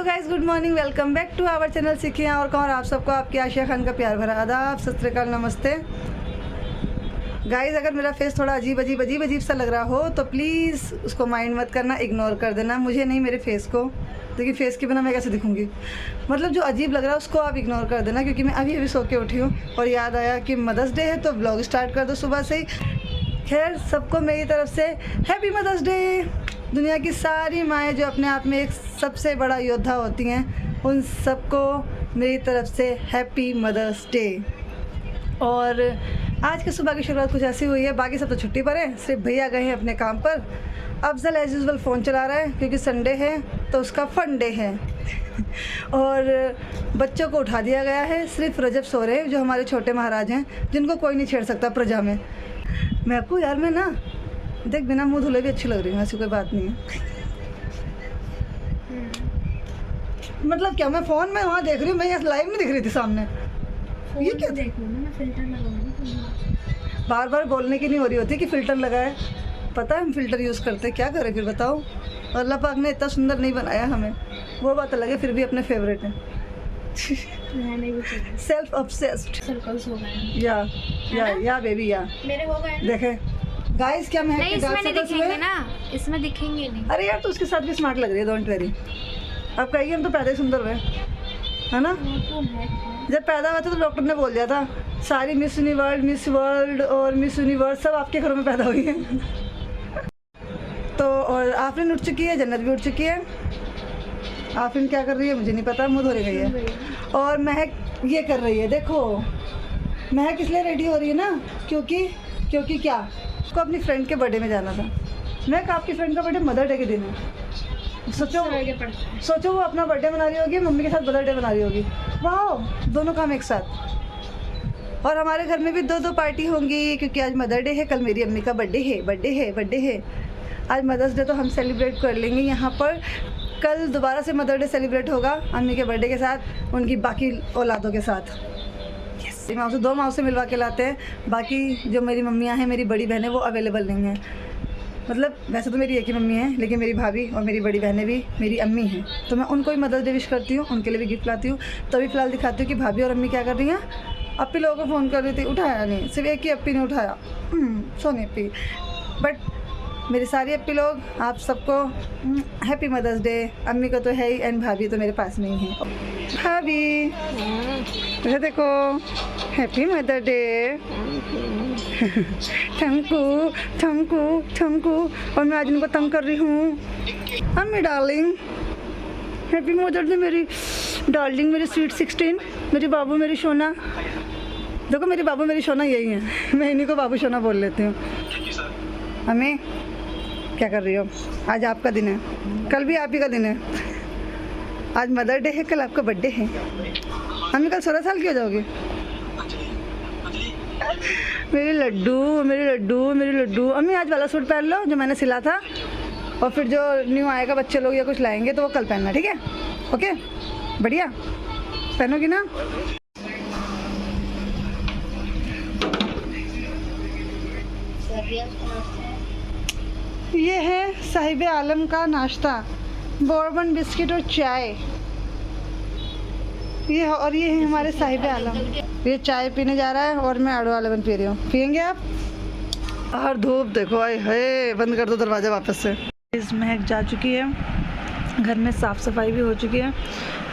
Guys, good morning, welcome back to our channel सीखिए और कौन आप सबको आपकी आशिया खान का प्यार भरा आदाब, सत श्री अकाल, नमस्ते। गाइज, अगर मेरा फेस थोड़ा अजीब सा लग रहा हो तो प्लीज़ उसको माइंड मत करना, इग्नोर कर देना। मुझे नहीं, मेरे फेस को। देखिए फेस के बिना मैं कैसे दिखूंगी, मतलब जो अजीब लग रहा है उसको आप इग्नोर कर देना, क्योंकि मैं अभी सो के उठी हूँ और याद आया कि मदर्स डे है तो ब्लॉग स्टार्ट कर दो सुबह से ही। खैर, सबको मेरी तरफ से हैप्पी मदर्स डे। दुनिया की सारी माएँ जो अपने आप में एक सबसे बड़ा योद्धा होती हैं, उन सबको मेरी तरफ से हैप्पी मदर्स डे। और आज की सुबह की शुरुआत कुछ ऐसी हुई है, बाकी सब तो छुट्टी पर है, सिर्फ भैया गए हैं अपने काम पर। अफजल एज यूजुअल फ़ोन चला रहा है क्योंकि संडे है तो उसका फन डे है। और बच्चों को उठा दिया गया है, सिर्फ रजब सो रहे हैं जो हमारे छोटे महाराज हैं, जिनको कोई नहीं छेड़ सकता प्रजा में। मैं आपको यार, मैं ना देख बिना मुंह धुले भी अच्छी लग रही हूँ, ऐसी कोई बात नहीं है। मतलब क्या, मैं फ़ोन में वहाँ देख रही हूँ, मैं यहाँ लाइव नहीं दिख रही थी सामने। ये क्या देख लो ना, मैं फिल्टर लगाऊंगी। बार बार बोलने की नहीं हो रही होती कि फ़िल्टर लगाए। पता है हम फ़िल्टर यूज़ करते हैं, क्या करें फिर बताओ। अल्लाह पाक ने इतना सुंदर नहीं बनाया हमें, वो बात अलग है, फिर भी अपने फेवरेट है। सेल्फ ऑब्सेस्ड सर्कल्स हो गए या बेबी या मेरे हो गए। देखे गाइस, क्या मैं नहीं, इसमें नहीं दिखेंगे ना, इसमें दिखेंगे नहीं। अरे यार, तो उसके साथ भी स्मार्ट लग रही है, डोंट वेरी। अब कहिए, हम तो पैदा ही सुंदर हुए, है ना। जब पैदा हुआ था तो डॉक्टर ने बोल दिया था सारी मिस वर्ल्ड और मिस यूनिवर्स सब आपके घरों में पैदा हुई है। तो और आफरीन उठ चुकी है, जन्नत भी उठ चुकी है। आफरीन क्या कर रही है मुझे नहीं पता, मुँह धो रही है। और महक ये कर रही है, देखो महक इसलिए रेडी हो रही है ना क्योंकि क्या, उसको अपनी फ्रेंड के बर्थडे में जाना था। महक, आपकी फ्रेंड का बर्थडे मदर डे के दिन है। सोचो वो अपना बर्थडे मना रही होगी, मम्मी के साथ मदर डे मना रही होगी। वाह, दोनों काम एक साथ। और हमारे घर में भी दो पार्टी होंगी, क्योंकि आज मदर डे है, कल मेरी अम्मी का बर्थडे है। आज मदर्स डे तो हम सेलिब्रेट कर लेंगे यहाँ पर। कल दोबारा से मदर डे सेलिब्रेट होगा अम्मी के बर्थडे के साथ, उनकी बाकी औलादों के साथ। माँ से 2 माँ से मिलवा के लाते हैं। बाकी जो मेरी मम्मियाँ हैं, मेरी बड़ी बहनें, वो अवेलेबल नहीं हैं। मतलब वैसे तो मेरी एक ही मम्मी है, लेकिन मेरी भाभी और मेरी बड़ी बहनें भी मेरी अम्मी हैं, तो मैं उनको भी मदर्स डे विश करती हूँ, उनके लिए भी गिफ्ट लाती हूँ। तभी फ़िलहाल दिखाती हूँ कि भाभी और अम्मी क्या कर रही हैं। अप्पी लोगों को फ़ोन कर रही थी, उठाया नहीं, सिर्फ एक ही अप्पी ने उठाया, सोनी अप्पी। बट मेरी सारी अप्पी लोग, आप सबको हैप्पी मदर्स डे। अम्मी को तो है ही, एंड भाभी तो मेरे पास नहीं है। भाभी मुझे देखो, happy mother day. Thank you. और मैं आज इनको तंग कर रही हूँ। अम्मी डार्लिंग, हैप्पी मदर डे मेरी डार्लिंग, मेरी स्वीट 16, मेरी बाबू, मेरी सोना। देखो मेरी बाबू मेरी सोना यही है, मैं इन्हीं को बाबू सोना बोल लेती हूँ। अम्मी क्या कर रही हो? आज आपका दिन है, कल भी आप ही का दिन है। आज मदर डे है, कल आपका बर्थडे है। अम्मी कल 16 साल की हो जाओगी। मेरे लड्डू। अम्मी आज वाला सूट पहन लो जो मैंने सिला था, और फिर जो न्यू आएगा, बच्चे लोग या कुछ लाएंगे तो वो कल पहनना, ठीक है? ओके, बढ़िया, पहनोगी ना? ये है साहिब आलम का नाश्ता, बोर्बन बिस्किट और चाय। ये है हमारे साहिब आलम। ये चाय पीने जा रहा है और मैं आड़ू वाला बन पी रही हूँ। पियेंगे आप? और धूप देखो, आए है, बंद कर दो दरवाज़ा वापस से। इस महक जा चुकी है, घर में साफ़ सफाई भी हो चुकी है,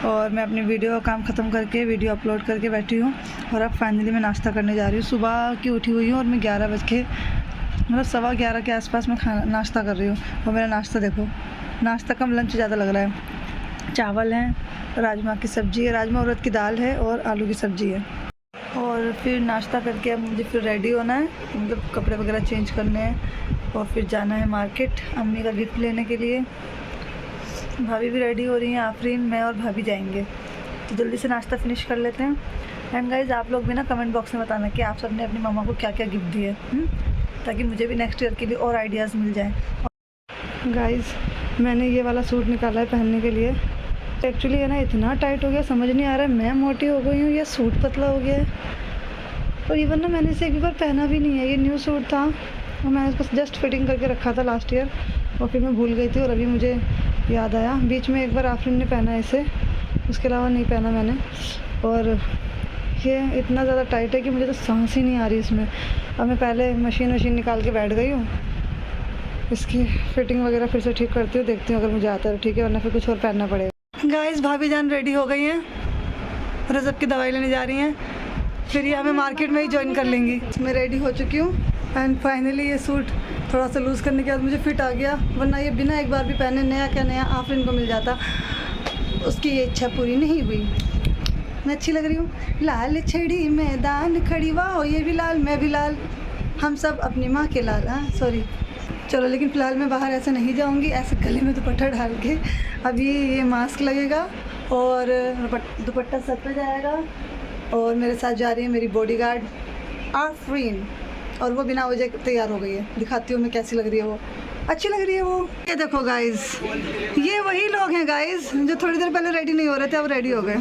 और मैं अपनी वीडियो का काम ख़त्म करके वीडियो अपलोड करके बैठी हूँ। और अब फाइनली मैं नाश्ता करने जा रही हूँ। सुबह की उठी हुई हूँ और मैं 11 बज के, मतलब 11:15 के आसपास मैं नाश्ता कर रही हूँ। और मेरा नाश्ता देखो, नाश्ता कम लंच ज़्यादा लग रहा है। चावल हैं, राजमा की सब्ज़ी है, राजमा उड़द की दाल है, और आलू की सब्ज़ी है। और फिर नाश्ता करके अब मुझे फिर रेडी होना है, मतलब कपड़े वगैरह चेंज करने हैं, और फिर जाना है मार्केट अम्मी का गिफ्ट लेने के लिए। भाभी भी रेडी हो रही हैं, आफरीन, मैं और भाभी जाएंगे। तो जल्दी से नाश्ता फिनिश कर लेते हैं। एंड गाइज़, आप लोग भी ना कमेंट बॉक्स में बताना कि आप सबने अपनी मम्मा को क्या क्या गिफ्ट दिए, ताकि मुझे भी नेक्स्ट ईयर के लिए और आइडियाज़ मिल जाएँ। गाइज़, मैंने ये वाला सूट निकाला है पहनने के लिए। एक्चुअली है ना, इतना टाइट हो गया, समझ नहीं आ रहा है मैं मोटी हो गई हूँ या सूट पतला हो गया है। और इवन ना मैंने इसे एक बार पहना भी नहीं है, ये न्यू सूट था और मैंने इसको जस्ट फिटिंग करके रखा था लास्ट ईयर, और फिर मैं भूल गई थी। और अभी मुझे याद आया। बीच में एक बार आफरीन ने पहना है इसे, उसके अलावा नहीं पहना मैंने। और ये इतना ज़्यादा टाइट है कि मुझे तो सांस ही नहीं आ रही इसमें। अब मैं पहले मशीन निकाल के बैठ गई हूँ, इसकी फिटिंग वगैरह फिर से ठीक करती हूँ, देखती हूँ अगर मुझे आता है ठीक है, वरना फिर कुछ और पहनना पड़ेगा। गाइस भाभी जान रेडी हो गई हैं, रज़ब की दवाई लेने जा रही हैं, फिर ये हमें मार्केट में ही ज्वाइन कर लेंगी। मैं रेडी हो चुकी हूँ एंड फाइनली ये सूट थोड़ा सा लूज़ करने के बाद मुझे फिट आ गया, वरना ये बिना एक बार भी पहने नया क्या नया आफरीन को मिल जाता। उसकी ये इच्छा पूरी नहीं हुई। मैं अच्छी लग रही हूँ। लाल छड़ी मैदान खड़ी, वाह ये भी लाल मैं भी लाल, हम सब अपनी माँ के लाल। हाँ सॉरी, चलो लेकिन फ़िलहाल मैं बाहर ऐसे नहीं जाऊँगी, ऐसे गले में दुपट्टा डाल के। अभी ये मास्क लगेगा और दुपट्टा सर पे जाएगा, और मेरे साथ जा रही है मेरी बॉडीगार्ड आफरीन, और वो बिना वजह तैयार हो गई है। दिखाती हूँ मैं कैसी लग रही है वो, अच्छी लग रही है वो। ये देखो गाइस, ये वही लोग हैं गाइस जो थोड़ी देर पहले रेडी नहीं हो रहे थे, अब रेडी हो गए।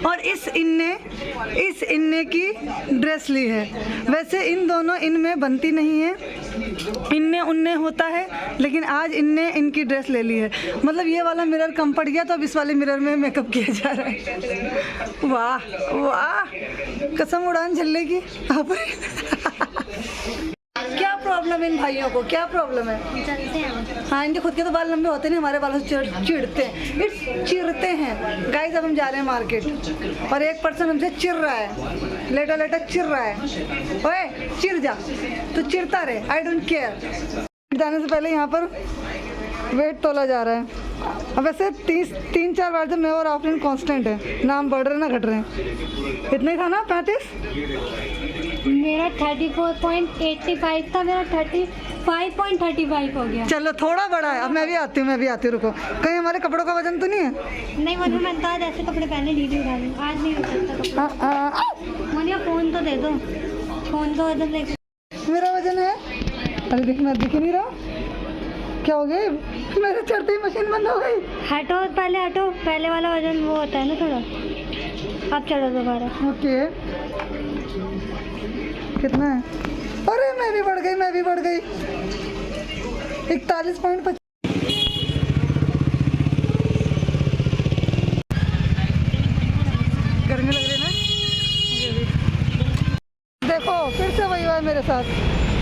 और इस इनने की ड्रेस ली है। वैसे इन दोनों इनमें बनती नहीं है, इनने उनने होता है, लेकिन आज इनने इनकी ड्रेस ले ली है। मतलब ये वाला मिरर कम पड़ गया तो अब इस वाले मिरर में मेकअप किया जा रहा है। वाह वाह, कसम उड़ान झल्ले की। क्या प्रॉब्लम है इन भाइयों को, क्या प्रॉब्लम है? चलते हैं। हाँ, इनके खुद के तो बाल लंबे होते नहीं, हमारे बालों से चिढ़ते हैं, चिढ़ते हैं। गाइस अब हम जा रहे हैं मार्केट, और एक पर्सन हमसे चिढ़ रहा है, लेटा लेटा चिढ़ रहा है। ओए चिढ़ जा, तू चिढ़ता रहे, आई डोंट केयर। जाने से पहले यहाँ पर वेट तोला जा रहा है। अब वैसे 3-4 बार से मैं और आफरीन कांस्टेंट है, नाम बढ़ रहे ना घट रहे हैं। इतना ही था ना, 35? मेरा 34.85 था, मेरा 35.35 हो गया। चलो थोड़ा बड़ा है। अब मैं भी आती हूँ रुको। कहीं हमारे कपड़ों का वजन तो नहीं है? नहीं मनु, मैंने तो आज ऐसे कपड़े पहने, ढीले उठा लूँ, आज नहीं हो सकता। मोनिया फ़ोन तो दे दो, फ़ोन तो इधर लेके। मेरा वजन है, अरे देखना, दिख ही नहीं रहा। क्या हो गया? मेरे चढ़ते ही मशीन बंद हो गई। हटो पहले, हटो, पहले वाला वजन वो होता है ना थोड़ा। अब चलो दोबारा। ओके, कितना है? अरे मैं भी बढ़ गई 41.5। गर्मी लग रही है ना? देखो फिर से वही हुआ है मेरे साथ।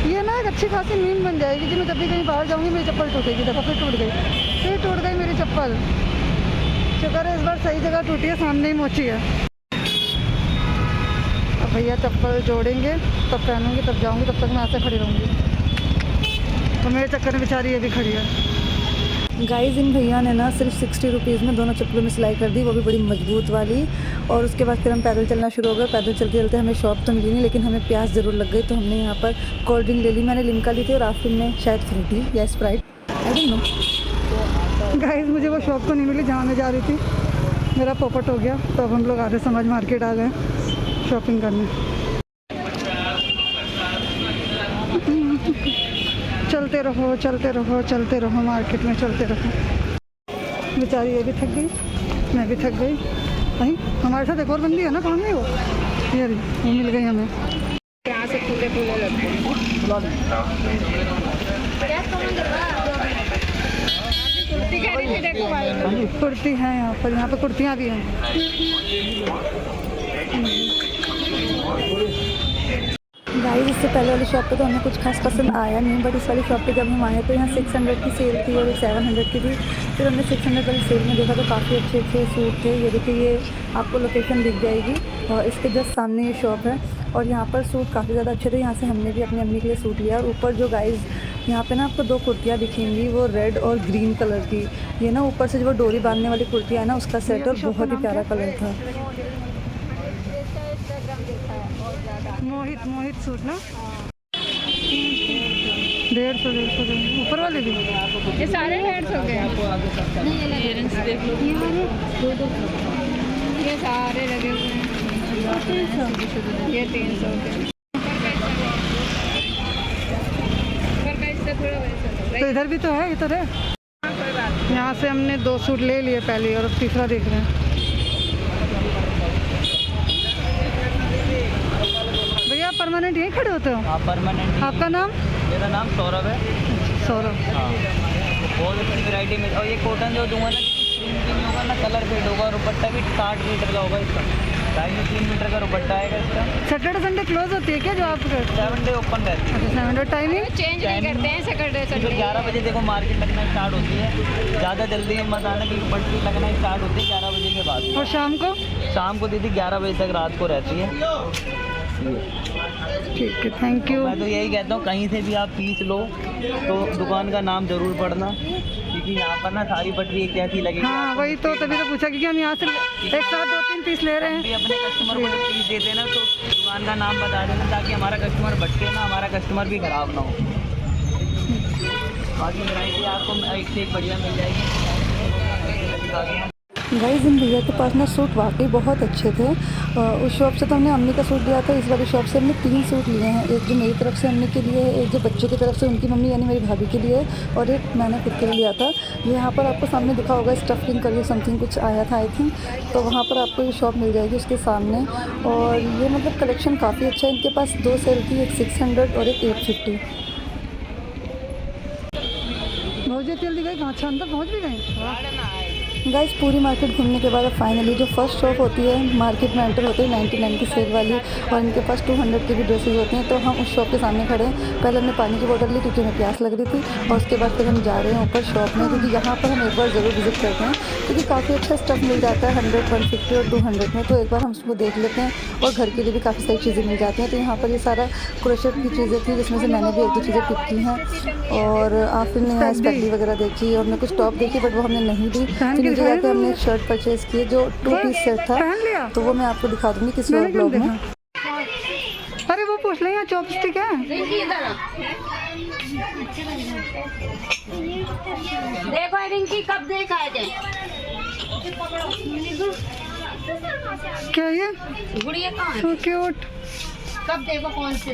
ये ना एक अच्छी खासी नींद बन जाएगी कि मैं जब भी कहीं बाहर जाऊंगी मेरी चप्पल टूटेगी। देखो फिर टूट गई मेरी चप्पल। शुक्र है इस बार सही जगह टूटी है, सामने ही मोची है। अब भैया चप्पल जोड़ेंगे तब पहनूंगी, तब जाऊंगी, तब तक मैं ऐसे खड़ी रहूँगी। तो मेरे चक्कर में बेचारी ये भी खड़ी है। गाइस इन भैया ने ना सिर्फ 60 रुपीज़ में दोनों चप्पलों में सिलाई कर दी, वो भी बड़ी मजबूत वाली। और उसके बाद फिर हम पैदल चलना शुरू हो गए। पैदल चलते चलते हमें शॉप तो मिली नहीं, लेकिन हमें प्यास ज़रूर लग गई, तो हमने यहाँ पर कोल्ड ड्रिंक ले ली। मैंने लिम्का ली थी और आफरीन ने शायद फ्रूटी या Sprite, I don't know. Guys मुझे वो शॉप तो नहीं मिली जहाँ मैं जा रही थी, मेरा पोपट हो गया। तो अब हम लोग आधे समाज मार्केट आ गए शॉपिंग करने। चलते रहो मार्केट में, चलते रहो। बेचारी ये भी थक गई, मैं भी थक गई। भाई हमारे साथ एक और बंदी है ना, कहाँ गई वो? ये वो मिल गई हमें। यहाँ से फूले लगते हैं। कुर्ती है यहाँ पर कुर्तियाँ भी हैं। गाइस इससे पहले वाली शॉप पे तो हमें कुछ खास पसंद आया नहीं, बट इस वाली शॉप पे जब हम आए तो यहाँ 600 की सेल थी और 700 की थी। फिर हमने 600 वाली सेल में देखा तो काफ़ी अच्छे अच्छे सूट थे। ये देखिए, ये आपको लोकेशन दिख जाएगी और इसके जस्ट सामने ये शॉप है। और यहाँ पर सूट काफ़ी ज़्यादा अच्छे थे। यहाँ से हमने भी अपनी अम्मी के लिए सूट लिया। और ऊपर जो गाइस यहाँ पे ना आपको 2 कुर्तियाँ दिखेंगी, वो रेड और ग्रीन कलर की। ये ना ऊपर से जो डोरी बांधने वाली कुर्तियाँ है ना, उसका सेट, और बहुत ही प्यारा कलर था। मोहित सूट ना 150 ऊपर वाले भी ये सारे 150 के हैं। इयरिंग्स देख लो, ये सारे लगे हुए हैं। ये 300 के। तो इधर भी तो है, इधर है। यहाँ से हमने 2 सूट ले लिए पहले, और अब तीसरा देख रहे हैं। भैया परमानेंट यहीं खड़े होते हो? हाँ परमानेंट। आपका नाम? मेरा नाम सौरभ है। सौरभ। हाँ। बहुत अच्छी वैरायटी में। और ये कॉटन जो दूंगा ना, प्रिंट भी नहीं होगा ना, कलर फेड होगा। दुपट्टा भी 60 मीटर का होगा इसका, 2.5-3 मीटर का दुपट्टा आएगा इसका। सैटरडे संडे क्लोज होती है क्या जो आप करते 7 डे ओपन रहती है। हैं? 7 टाइमिंग चेंज नहीं करते हैं सैटरडे तो 11 बजे देखो मार्केट लगना स्टार्ट होती है। ज़्यादा जल्दी मत आना क्योंकि पटरी लगना स्टार्ट होती है 11 बजे के बाद। और शाम को? शाम को दीदी 11 बजे तक रात को रहती है। ठीक है, थैंक यू। मैं तो यही कहता हूँ कहीं से भी आप पीस लो तो दुकान का नाम जरूर पढ़ना, क्योंकि यहाँ पर ना सारी पटरी एक जैसी लगेगी। हाँ वही तो, तभी तो पूछा क्योंकि हम यहाँ से एक साथ 2-3 पीस ले रहे हम भी हैं। अपने कस्टमर को जब पीस देते हैं ना तो दुकान का नाम बता देना, ताकि हमारा कस्टमर भटके ना, हमारा कस्टमर भी खराब ना हो। बाकी वैरायटी आपको एक से एक बढ़िया मिल जाएगी। गाइस इन भैया के पास ना सूट वाकई बहुत अच्छे थे। उस शॉप से तो हमने अम्मी का सूट लिया था, इस वाली शॉप से हमने 3 सूट लिए हैं। एक जो मेरी तरफ से अम्मी के लिए है, एक जो बच्चों की तरफ से उनकी मम्मी यानी मेरी भाभी के लिए, और एक मैंने खुद के लिए लिया था। ये यहाँ पर आपको सामने दिखा होगा स्टफिंग करिए समथिंग कुछ आया था आई थिंक, तो वहाँ पर आपको ये शॉप मिल जाएगी उसके सामने। और ये मतलब कलेक्शन काफ़ी अच्छा है इनके पास। 2 सेल थी, एक 600 और एक 850। बहुत जल्दी गए, कहाँ अच्छा अंदर पहुँच भी गए। गाइस पूरी मार्केट घूमने के बाद अब फाइनली जो फर्स्ट शॉप होती है मार्केट में एंटर होते हैं 99 की सेल वाली, और इनके पास 200 की भी ड्रेसेस होती हैं। तो हम उस शॉप के सामने खड़े हैं। पहले हमने पानी की बोतल ली क्योंकि हमें प्यास लग रही थी, और उसके बाद फिर हम जा रहे हैं ऊपर शॉप में, क्योंकि यहाँ पर हम एक बार ज़रूर विजिट करते हैं क्योंकि काफ़ी अच्छा स्टफ़ मिल जाता है 100, 150 और 200 में। तो एक बार हम उसको देख लेते हैं, और घर के लिए भी काफ़ी सारी चीज़ें मिल जाती हैं। तो यहाँ पर ये सारा क्रोशेट की चीज़ें थी, जिसमें से मैंने भी 1-2 चीज़ें पिक की हैं। और आफिर ने यहाँ स्पेगली वगैरह देखी, और हमने कुछ टॉप देखी बट वो हमने नहीं ली। फिर नीचे जाकर हमने एक शर्ट परचेज किए जो 2 पीस सेट था, तो वो मैं आपको दिखा दूंगी किसी और ब्लॉग में। अरे वो पूछ लें, यहाँ चॉपस्टिक है। देखो रिंकी कब देखा है क्या ये गुड़िया कहाँ है? So cute. कब देखो कौन से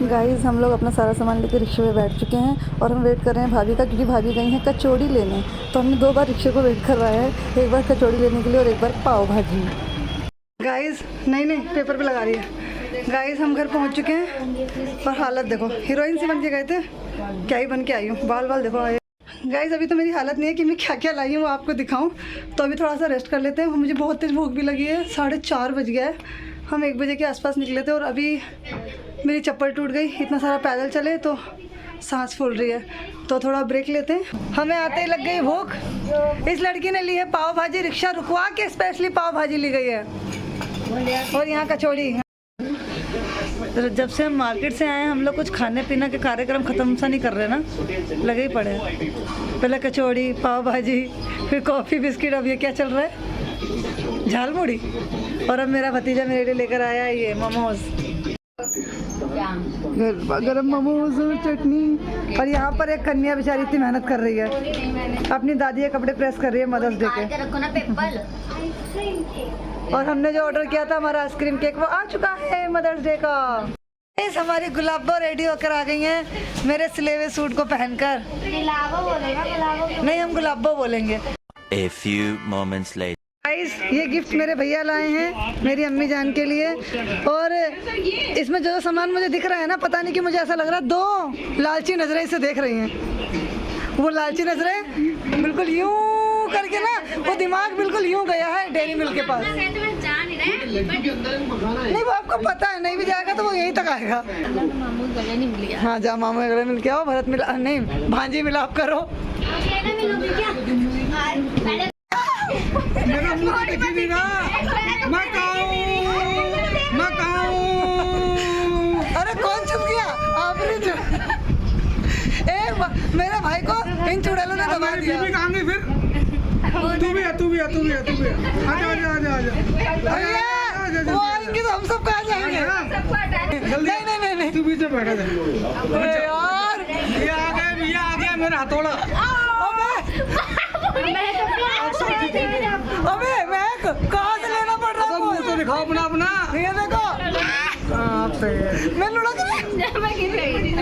गाइस हम लोग अपना सारा सामान लेकर रिक्शे में बैठ चुके हैं, और हम वेट कर रहे हैं भाभी का, क्योंकि भाभी गई हैं कचौड़ी लेने। तो हमने 2 बार रिक्शे को वेट करवाया है, एक बार कचौड़ी लेने के लिए और एक बार पाव भाजी। गाइस नहीं पेपर पे लगा रही है। गाइस हम घर पहुंच चुके हैं, और हालत देखो, हीरोइन से बन के गए थे, क्या ही बन के आई हूँ। बाल देखो आए। गाइस अभी तो मेरी हालत नहीं है कि मैं क्या क्या लाई हूँ वो आपको दिखाऊँ, तो अभी थोड़ा सा रेस्ट कर लेते हैं। मुझे बहुत तेज़ भूख भी लगी है, 4:30 बज गया है। हम 1 बजे के आसपास निकले थे, और अभी मेरी चप्पल टूट गई। इतना सारा पैदल चले तो सांस फूल रही है, तो थोड़ा ब्रेक लेते हैं। हमें आते ही लग गई भूख। इस लड़की ने ली है पाव भाजी, रिक्शा रुकवा के स्पेशली पाव भाजी ली गई है, और यहाँ कचौड़ी। तो जब से हम मार्केट से आए हैं हम लोग कुछ खाने पीने के कार्यक्रम ख़त्म सा नहीं कर रहे ना, लगे ही पड़े हैं। पहले कचौड़ी, पाव भाजी, फिर कॉफ़ी, बिस्किट, अब ये क्या चल रहा है, झालमुड़ी। और अब मेरा भतीजा मेरे लिए लेकर आया ये मोमोज, गरम मोमोज और चटनी। और यहाँ पर एक कन्या बेचारी इतनी मेहनत कर रही है, अपनी दादी के कपड़े प्रेस कर रही है मदर्स डे के। और हमने जो ऑर्डर किया था हमारा आइसक्रीम केक, वो आ चुका है मदर्स डे का। इस हमारी गुलाबो रेडी होकर आ गई हैं मेरे सिले हुए सूट को पहनकर। गुलाबो बोलेगा, गुलाबो नहीं, हम गुलाबो बोलेंगे। A few moments later. Guys ये गिफ्ट मेरे भैया लाए हैं मेरी अम्मी जान के लिए, और इसमें जो सामान मुझे दिख रहा है ना, पता नहीं कि मुझे ऐसा लग रहा है 2 लालची नजरें इसे देख रही हैं। वो लालची नजरें बिल्कुल यूं करके ना, वो दिमाग बिल्कुल यूं गया है डेयरी मिल्क के पास। नहीं वो आपको पता है, नहीं भी जाएगा तो वो यहीं तक आएगा। मामू गले नहीं मिल गया। हाँ जा मामू गले मिल के आओ, भरत मिला नहीं, भांजी मिलाप करो। मेरा मुंह तो दिख नहीं रहा, मैं कहूँ। अरे कौन छुप गया? आपने मेरे भाई को इन चुड़ैलों ने दबा दिया। फिर तू भी आजा। वो आएंगे तो हम सब कहाँ जाएंगे? नहीं तू बीच में बैठा जा यार। ये आ गया मेरा हथौड़ा। अबे मैं कहाँ से लेना पड़ रहा है? मुझे तो दिखाओ अपना। ये देखो मैं लुढ़क मैं गिर गई।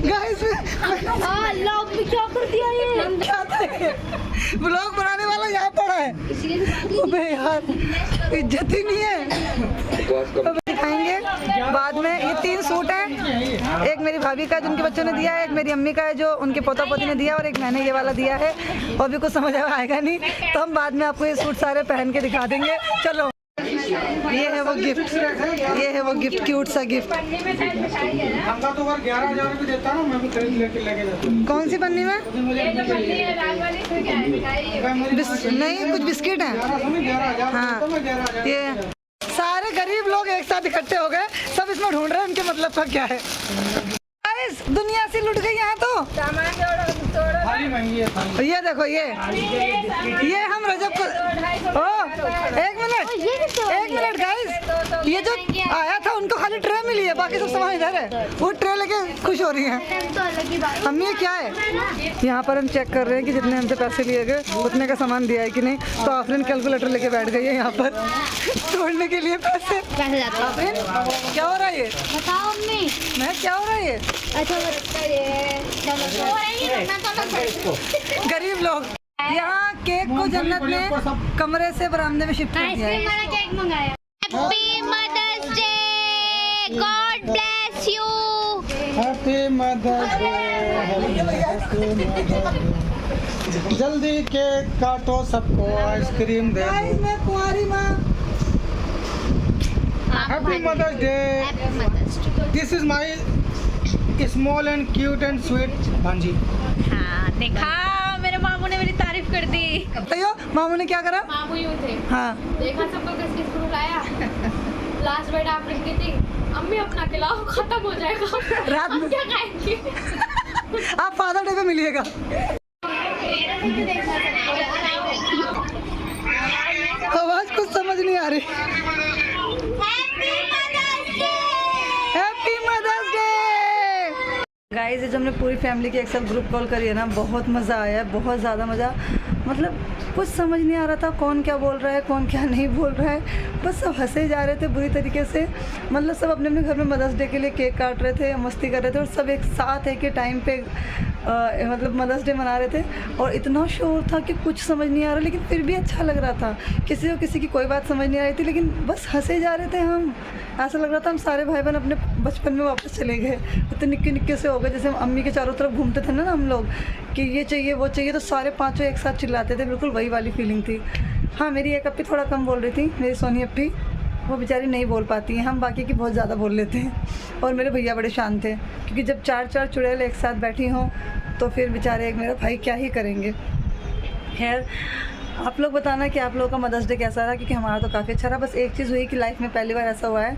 गाइस लॉक भी क्या कर दिया ये? ब्लॉग बनाने वाला यहाँ पड़ा है। अबे यार इज्जत ही नहीं है। अब दिखाएंगे मेरी भाभी का है जिनके बच्चों ने दिया है, एक मेरी अम्मी का है जो उनके पोता पोती ने दिया, और एक मैंने ये वाला दिया है। और भी कुछ समझ आएगा नहीं तो हम बाद में आपको ये सूट सारे पहन के दिखा देंगे। चलो ये है वो गिफ्ट, ये है वो गिफ्ट, क्यूट सा गिफ्ट। हमका तो 11,000 रुपये देता ना, मैं भी खरीद लेके जाता। कौन सी पन्नी में? नहीं, कुछ बिस्किट है। हाँ, ये सारे गरीब लोग एक साथ इकट्ठे हो गए, सब इसमें ढूंढ रहे हैं इनके मतलब का क्या है। गाइस, दुनिया से लुट गई यहाँ तो। ये देखो, ये हम रजब को। एक मिनट गाइस, ये जो आया था उनको खाली ट्रे मिली है, बाकी सब सामान इधर है। वो ट्रे लेके खुश हो रही है। अम्मी ये क्या है? यहाँ पर हम चेक कर रहे हैं कि जितने हमसे पैसे लिए गए उतने का सामान दिया है कि नहीं। तो आफरीन कैलकुलेटर लेके बैठ गई है यहाँ पर तोड़ने के लिए पैसे। आफरीन क्या हो रहा है ये? बताओ अम्मी। मैं क्या हो रहा है ये? अच्छा गरीब लोग यहाँ केक को जन्नत ने कमरे से बरामदे में शिफ्ट कर दिया है। वाला केक मंगाया। Happy mother's day, God bless you. Happy mother's day. जल्दी केक काटो, सबको आइसक्रीम दे दो। मैं कुंवारी माँ। Happy mother's day. This is my small and cute and sweet भांजी। हाँ देखा, मेरे मामू ने मेरी तारीफ कर दी। बताइयो मामू ने क्या करा? मामू यूं थे, हाँ, देखा सबको किस को बुलाया। लास्ट बेड आप लिखी थी, अम्मी अपना खिलाओ, खत्म हो जाएगा रात में। हम क्या खाएंगे? आप फादर डे पे मिलिएगा। आवाज कुछ समझ नहीं आ रही। Happy mother's day guys. जब हमने पूरी फैमिली की एक साथ ग्रुप कॉल करी है ना, बहुत मज़ा आया, बहुत ज़्यादा मज़ा। मतलब कुछ समझ नहीं आ रहा था कौन क्या बोल रहा है, कौन क्या नहीं बोल रहा है। बस सब हंसे जा रहे थे बुरी तरीके से। मतलब सब अपने अपने घर में मदर्स डे के लिए केक काट रहे थे, मस्ती कर रहे थे, और सब एक साथ एक ही टाइम पे मतलब मदर्स डे मना रहे थे। और इतना शोर था कि कुछ समझ नहीं आ रहा, लेकिन फिर भी अच्छा लग रहा था। किसी को किसी की कोई बात समझ नहीं आ रही थी, लेकिन बस हंसे जा रहे थे हम। ऐसा लग रहा था हम सारे भाई बहन अपने बचपन में वापस चले गए। इतने निक्के निक्के से हो गए, जैसे हम अम्मी के चारों तरफ घूमते थे ना हम लोग कि ये चाहिए वो चाहिए, तो सारे पाँचों एक साथ चिल्लाते थे। बिल्कुल वही वाली फीलिंग थी। हाँ, मेरी एक अप्पी थोड़ा कम बोल रही थी, मेरी सोनी अप्पी, वो बेचारी नहीं बोल पाती हैं। हम बाकी की बहुत ज़्यादा बोल लेते हैं। और मेरे भैया बड़े शांत थे, क्योंकि जब चार चार चुड़ैल एक साथ बैठी हों तो फिर बेचारे एक मेरा भाई क्या ही करेंगे। खैर, आप लोग बताना कि आप लोगों का मदर्स डे कैसा रहा, क्योंकि हमारा तो काफ़ी अच्छा रहा। बस एक चीज़ हुई कि लाइफ में पहली बार ऐसा हुआ है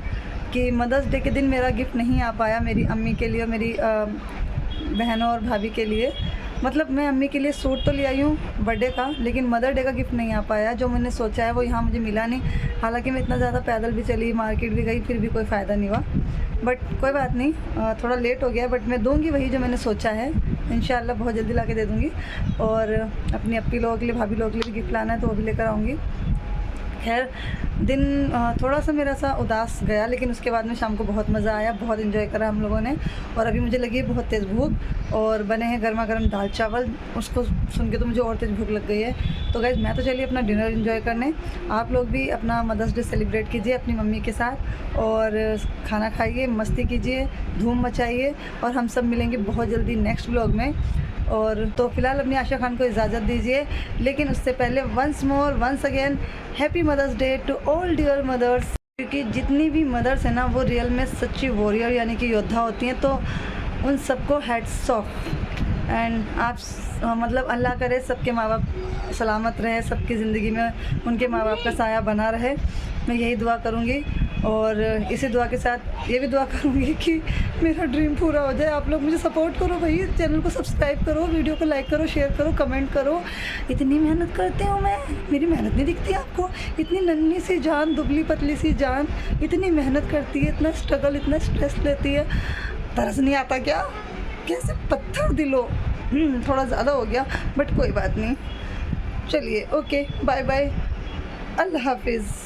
कि मदर्स डे के दिन मेरा गिफ्ट नहीं आ पाया मेरी अम्मी के लिए और मेरी बहनों और भाभी के लिए। मतलब मैं अम्मी के लिए सूट तो ले आई हूँ बर्थडे का, लेकिन मदर डे का गिफ्ट नहीं आ पाया। जो मैंने सोचा है वो यहाँ मुझे मिला नहीं। हालांकि मैं इतना ज़्यादा पैदल भी चली, मार्केट भी गई, फिर भी कोई फ़ायदा नहीं हुआ। बट कोई बात नहीं, थोड़ा लेट हो गया, बट मैं दूँगी वही जो मैंने सोचा है। इंशाल्लाह बहुत जल्दी ला के दे दूँगी। और अपनी अप्पी लोगों के लिए, भाभी लोगों के लिए भी गिफ्ट लाना है तो वो भी लेकर आऊँगी। खैर, दिन थोड़ा सा मेरा सा उदास गया, लेकिन उसके बाद में शाम को बहुत मज़ा आया, बहुत इन्जॉय करा हम लोगों ने। और अभी मुझे लगी है बहुत तेज़ भूख, और बने हैं गर्मा गर्म दाल चावल। उसको सुन के तो मुझे और तेज़ भूख लग गई है। तो गाइस, मैं तो चलिए अपना डिनर एंजॉय करने। आप लोग भी अपना मदर्स डे सेलिब्रेट कीजिए अपनी मम्मी के साथ, और खाना खाइए, मस्ती कीजिए, धूम मचाइए। और हम सब मिलेंगे बहुत जल्दी नेक्स्ट व्लॉग में। और तो फ़िलहाल अपनी आशा खान को इजाज़त दीजिए, लेकिन उससे पहले once again happy mother's day to all dear mothers. क्योंकि जितनी भी मदर्स हैं ना, वो रियल में सच्ची वॉरियर यानी कि योद्धा होती हैं। तो उन सबको हैट्स ऑफ। एंड आप मतलब अल्लाह करे सबके माँ बाप सलामत रहे, सबकी ज़िंदगी में उनके माँ बाप का साया बना रहे। मैं यही दुआ करूँगी, और इसी दुआ के साथ ये भी दुआ करूँगी कि मेरा ड्रीम पूरा हो जाए। आप लोग मुझे सपोर्ट करो भाई, चैनल को सब्सक्राइब करो, वीडियो को लाइक करो, शेयर करो, कमेंट करो। इतनी मेहनत करती हूँ मैं, मेरी मेहनत नहीं दिखती आपको? इतनी नन्ही सी जान, दुबली पतली सी जान, इतनी मेहनत करती है, इतना स्ट्रगल, इतना स्ट्रेस लेती है, तरस नहीं आता क्या? कैसे पत्थर दिलो। थोड़ा ज़्यादा हो गया, बट कोई बात नहीं। चलिए, ओके, बाय बाय, अल्लाह हाफिज़।